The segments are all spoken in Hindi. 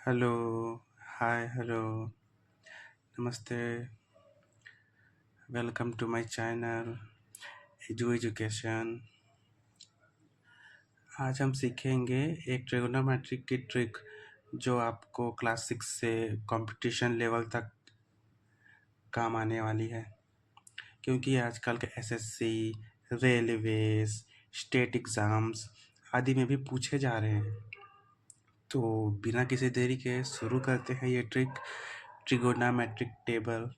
हेलो, हाय, हेलो, नमस्ते, welcome to my channel Edu Education. आज हम सीखेंगे एक ट्रिगोनोमेट्रिक की ट्रिक जो आपको क्लास 6 से कंपटीशन लेवल तक काम आने वाली है, क्योंकि आजकल के एसएससी, रेलवेज, स्टेट एग्ज़ाम्स आदि में भी पूछे जा रहे हैं। तो बिना किसी देरी के शुरू करते हैं ये ट्रिगोनोमेट्रिक टेबल,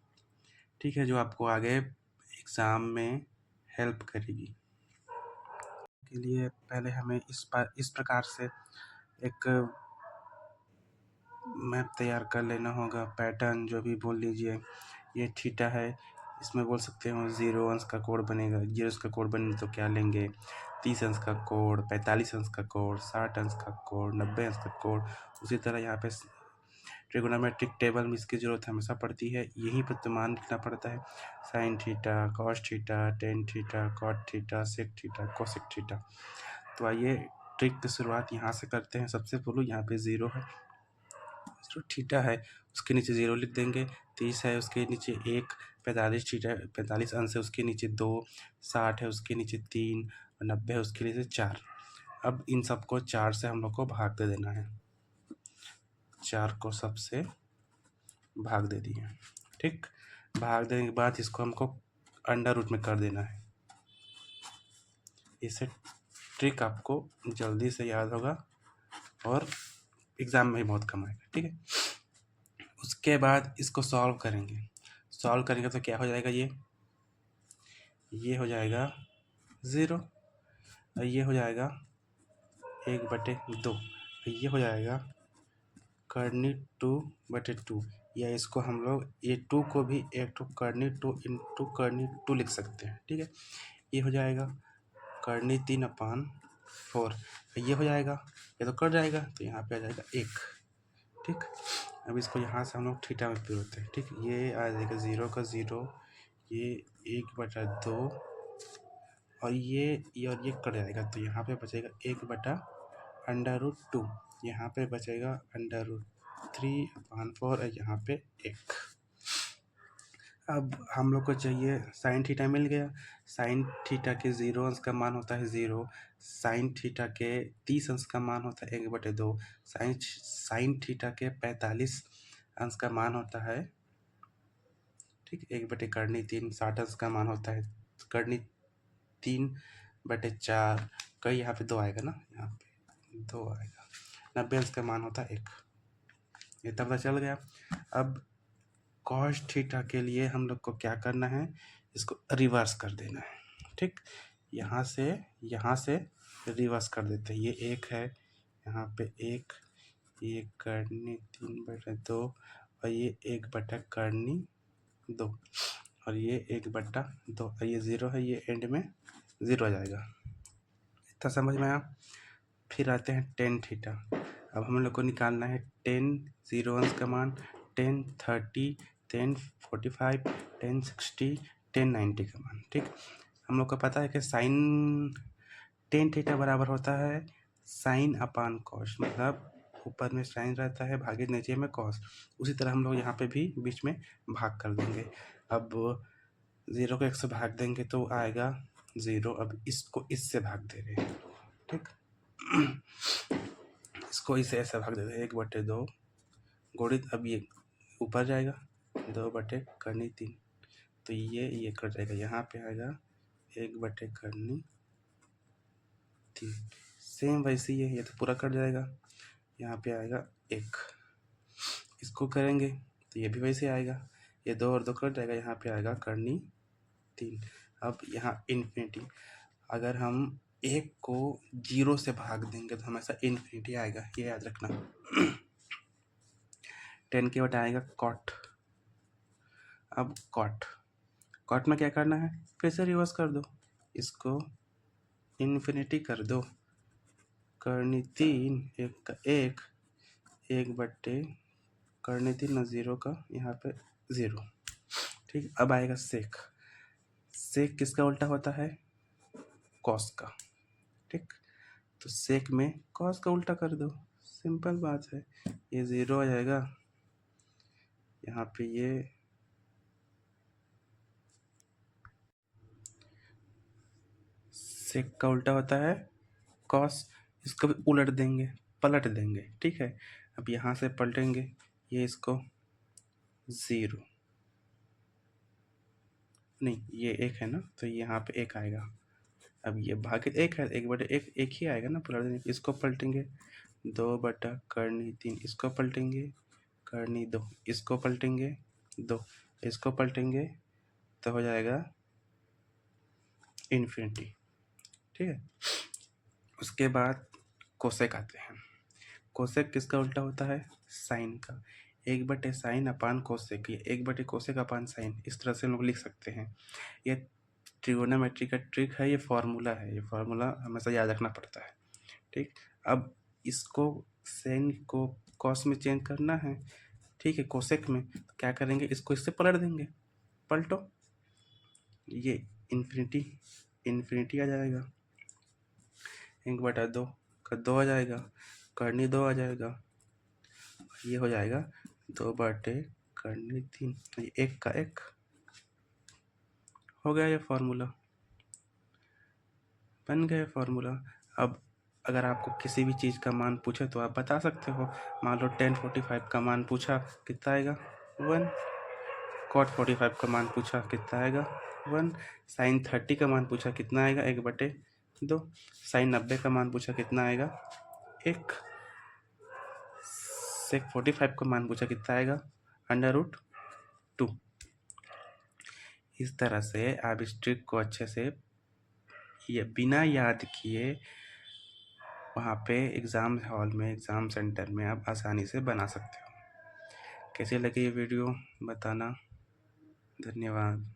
ठीक है, जो आपको आगे एग्ज़ाम में हेल्प करेगी। के लिए पहले हमें इस प्रकार से एक मैप तैयार कर लेना होगा, पैटर्न जो भी बोल लीजिए। ये थीटा है, इसमें बोल सकते हो 0 अंश का कोण बनेगा। 0 अंश का कोण बने तो क्या लेंगे? 30 अंश का कोण, 45 अंश का कोण, 60 अंश का कोण, 90 अंश का कोण। उसी तरह यहाँ पे ट्रिगोनोमेट्रिक टेबल में इसकी ज़रूरत हमेशा पड़ती है। यहीं पर तो मान लिखना पड़ता है sine theta, cos theta, tan theta, cot theta, sec theta, cosec theta. तो आइए ट्रिक की शुरुआत यहाँ से करते हैं। सबसे पहले यहाँ पे 0 है, जो थीटा है उसके नीचे 0 लिख देंगे। 30 है उसके नीचे 1, 45 थीटा 45 अंश है उसके नीचे 2, 60 है उसके नीचे 3 और 90 है उसके नीचे 4। अब इन सबको 4 से हम लोग को भाग दे देना है। 4 को सबसे भाग दे दिए, ठीक। भाग देने के बाद इसको हमको अंडर रूट में कर देना है। इससे ट्रिक आपको जल्दी से याद होगा और एग्ज़ाम में बहुत कम आएगा, ठीक है। उसके बाद इसको सॉल्व करेंगे। सॉल्व करेंगे तो क्या हो जाएगा? ये हो जाएगा 0 और ये हो जाएगा 1/2। ये हो जाएगा कर्नी 2/2, या इसको हम लोग ये 2 को भी एक टू कर्नी 2 इंटू कर्नी 2 लिख सकते हैं, ठीक है। ये हो जाएगा कर्नी 3/4। ये हो जाएगा, ये तो कट जाएगा तो यहाँ पे आ जाएगा 1, ठीक। अब इसको यहाँ से हम लोग थीटा में पिरोते हैं, ठीक। ये आ जाएगा 0 का 0, ये 1/2 और ये कट जाएगा तो यहाँ पे बचेगा 1/√2। यहाँ पे बचेगा √3/4 और यहाँ पे 1। अब हम लोग को चाहिए साइन थीटा, मिल गया। साइन थीटा के 0 अंश का मान होता है 0। साइन थीटा के 30 अंश का मान होता है 1/2। साइन थीटा के 45 अंश का मान होता है, ठीक, 1/3। 60 अंश का मान होता है कर्नी 3/4। कई यहाँ पे 2 आएगा ना, यहाँ पे 2 आएगा। 90 अंश का मान होता है 1। ये तब पता चल गया। अब कॉस थीटा के लिए हम लोग को क्या करना है? इसको रिवर्स कर देना है, ठीक। यहाँ से रिवर्स कर देते हैं। ये 1 है, यहाँ पे 1, ये कर्नी 3/2 और ये 1/2 और ये 1/2 और ये 0 है, ये एंड में 0 आ जाएगा। इतना समझ में आया? फिर आते हैं टेन थीटा। अब हम लोग को निकालना है 10 0 अंश का मान, 10 30, 10 45, 10 60, 10 90 का मान, ठीक। हम लोग को पता है कि साइन टेन थीटा बराबर होता है साइन अपान कॉस, मतलब ऊपर में साइन रहता है भागे नीचे में कॉस। उसी तरह हम लोग यहाँ पे भी बीच में भाग कर देंगे। अब 0 को 1 से भाग देंगे तो आएगा 0। अब इसको इससे भाग दे रहे हैं, ठीक। इसको इसे ऐसा भाग देते हैं 1/2 गुणित, अब ये ऊपर जाएगा 2/3। तो ये कट जाएगा, यहाँ पे आएगा 1/3। सेम वैसे ही है, ये तो पूरा कट जाएगा, यहाँ पे आएगा 1। इसको करेंगे तो ये भी वैसे आएगा, ये 2 और 2 कट जाएगा, यहाँ पे आएगा कर्नी 3। अब यहाँ इन्फिनिटी, अगर हम 1 को 0 से भाग देंगे तो हमेशा इन्फिनिटी आएगा, ये याद रखना। 10 के बटा आएगा कॉट। अब कॉट में क्या करना है? फिर से रिवर्स कर दो, इसको इन्फिनिटी कर दो। कर्नी 3, 1 का 1, 1/, कर्नी 3 ना 0 का, यहाँ पे 0, ठीक। अब आएगा सेक किसका उल्टा होता है? कॉस का, ठीक। तो सेक में कॉस का उल्टा कर दो, सिंपल बात है, ये 0 आ जाएगा, यहाँ पे ये सेक का उल्टा होता है कॉस, इसको भी उलट देंगे, पलट देंगे, ठीक है। अब यहाँ से पलटेंगे, ये इसको 0, नहीं ये 1 है ना, तो यहाँ पे 1 आएगा। अब ये भागे 1 है, 1/1 1 ही आएगा ना, पलट देंगे, इसको पलटेंगे 2/3, इसको पलटेंगे करनी 2, इसको पलटेंगे 2, इसको पलटेंगे तो हो जाएगा इन्फिनिटी, ठीक है। उसके बाद कोसेक आते हैं। कोसेक किसका उल्टा होता है? साइन का। 1/sin अपान कोसेक, ये 1/कोसेक अपान साइन, इस तरह से हम लोग लिख सकते हैं। ये ट्रिगोनोमेट्री का ट्रिक है, ये फार्मूला है, ये फार्मूला हमेशा याद रखना पड़ता है, ठीक। अब इसको साइन को कॉस में चेंज करना है, ठीक है, कोसेक में, तो क्या करेंगे, इसको इससे पलट देंगे, पलटो, ये इन्फिनिटी आ जाएगा, 1/2 का 2 आ जाएगा, करनी 2 आ जाएगा, ये हो जाएगा 2/3, ये 1 का 1 हो गया, ये फार्मूला बन गया फार्मूला। अब अगर आपको किसी भी चीज़ का मान पूछे तो आप बता सकते हो। मान लो tan 45 का मान पूछा, कितना आएगा 1। cot 45 का मान पूछा, कितना आएगा 1। sin 30 का मान पूछा, कितना आएगा 1/2। sin 90 का मान पूछा, कितना आएगा 1। sec 45 का मान पूछा, कितना आएगा √2। इस तरह से आप इस ट्रिक को अच्छे से ये बिना याद किए वहाँ पे एग्ज़ाम हॉल में, एग्ज़ाम सेंटर में आप आसानी से बना सकते हो। कैसे लगे ये वीडियो बताना। धन्यवाद।